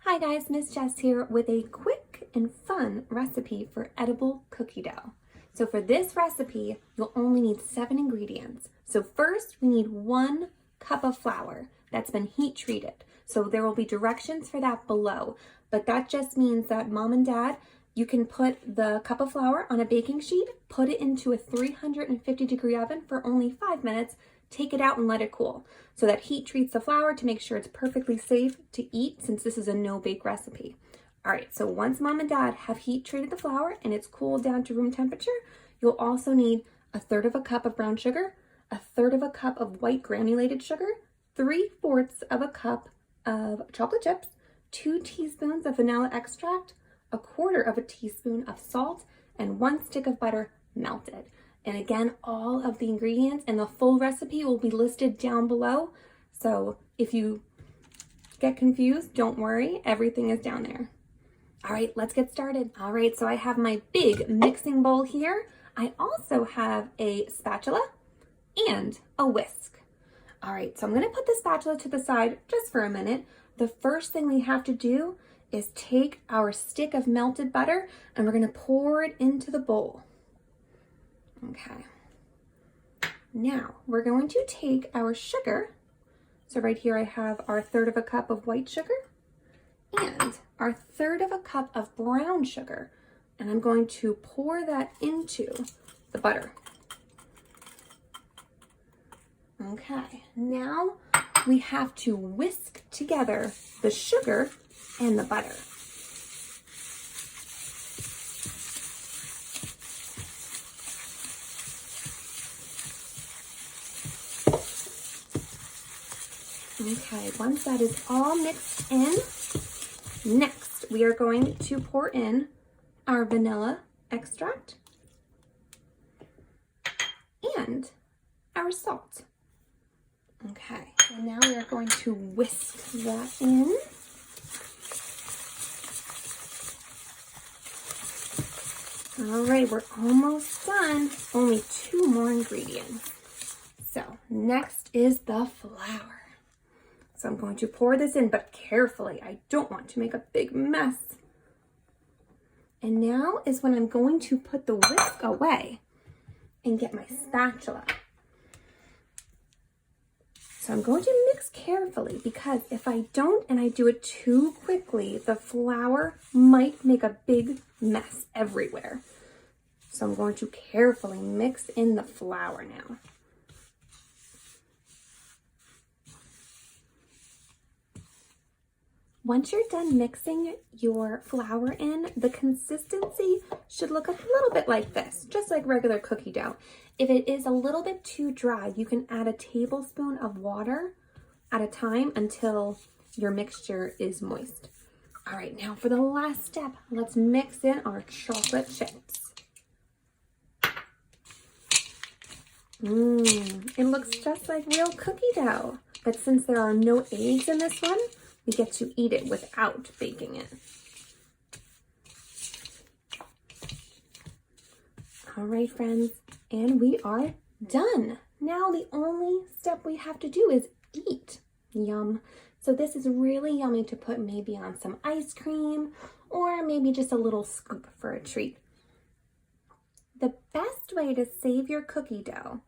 Hi guys, Miss Jess here with a quick and fun recipe for edible cookie dough. So for this recipe, you'll only need 7 ingredients. So first, we need 1 cup of flour that's been heat treated. So there will be directions for that below, but that just means that mom and dad, you can put the cup of flour on a baking sheet, put it into a 350-degree oven for only 5 minutes, take it out and let it cool. So that heat treats the flour to make sure it's perfectly safe to eat since this is a no-bake recipe. All right, so once mom and dad have heat treated the flour and it's cooled down to room temperature, you'll also need 1/3 cup of brown sugar, 1/3 cup of white granulated sugar, 3/4 cup of chocolate chips, 2 teaspoons of vanilla extract, 1/4 teaspoon of salt, and 1 stick of butter melted. And again, all of the ingredients and the full recipe will be listed down below. So if you get confused, don't worry, everything is down there. All right, let's get started. All right, so I have my big mixing bowl here. I also have a spatula and a whisk. All right, so I'm gonna put the spatula to the side just for a minute. The first thing we have to do is take our stick of melted butter and we're gonna pour it into the bowl. Okay, now we're going to take our sugar. So right here I have our 1/3 cup of white sugar and our 1/3 cup of brown sugar. And I'm going to pour that into the butter. Okay, now we have to whisk together the sugar and the butter. Okay, once that is all mixed in, next we are going to pour in our vanilla extract and our salt. Okay, and now we are going to whisk that in. All right, we're almost done. Only 2 more ingredients. So next is the flour. So I'm going to pour this in, but carefully. I don't want to make a big mess. And now is when I'm going to put the whisk away and get my spatula. So I'm going to mix carefully because if I don't and I do it too quickly, the flour might make a big mess everywhere. So I'm going to carefully mix in the flour now. Once you're done mixing your flour in, the consistency should look a little bit like this, just like regular cookie dough. If it is a little bit too dry, you can add a tablespoon of water at a time until your mixture is moist. All right, now for the last step, let's mix in our chocolate chips. It looks just like real cookie dough, but since there are no eggs in this one, we get to eat it without baking it. All right, friends, and we are done. Now the only step we have to do is eat. Yum. So this is really yummy to put maybe on some ice cream or maybe just a little scoop for a treat. The best way to save your cookie dough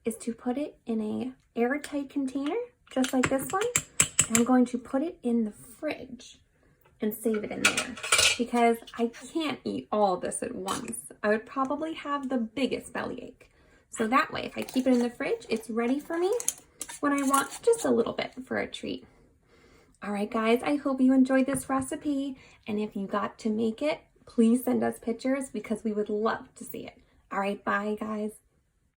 is to put it in an airtight container, just like this one. I'm going to put it in the fridge and save it in there because I can't eat all of this at once. I would probably have the biggest bellyache. So that way, if I keep it in the fridge, it's ready for me when I want just a little bit for a treat. All right, guys, I hope you enjoyed this recipe. And if you got to make it, please send us pictures because we would love to see it. All right, bye, guys.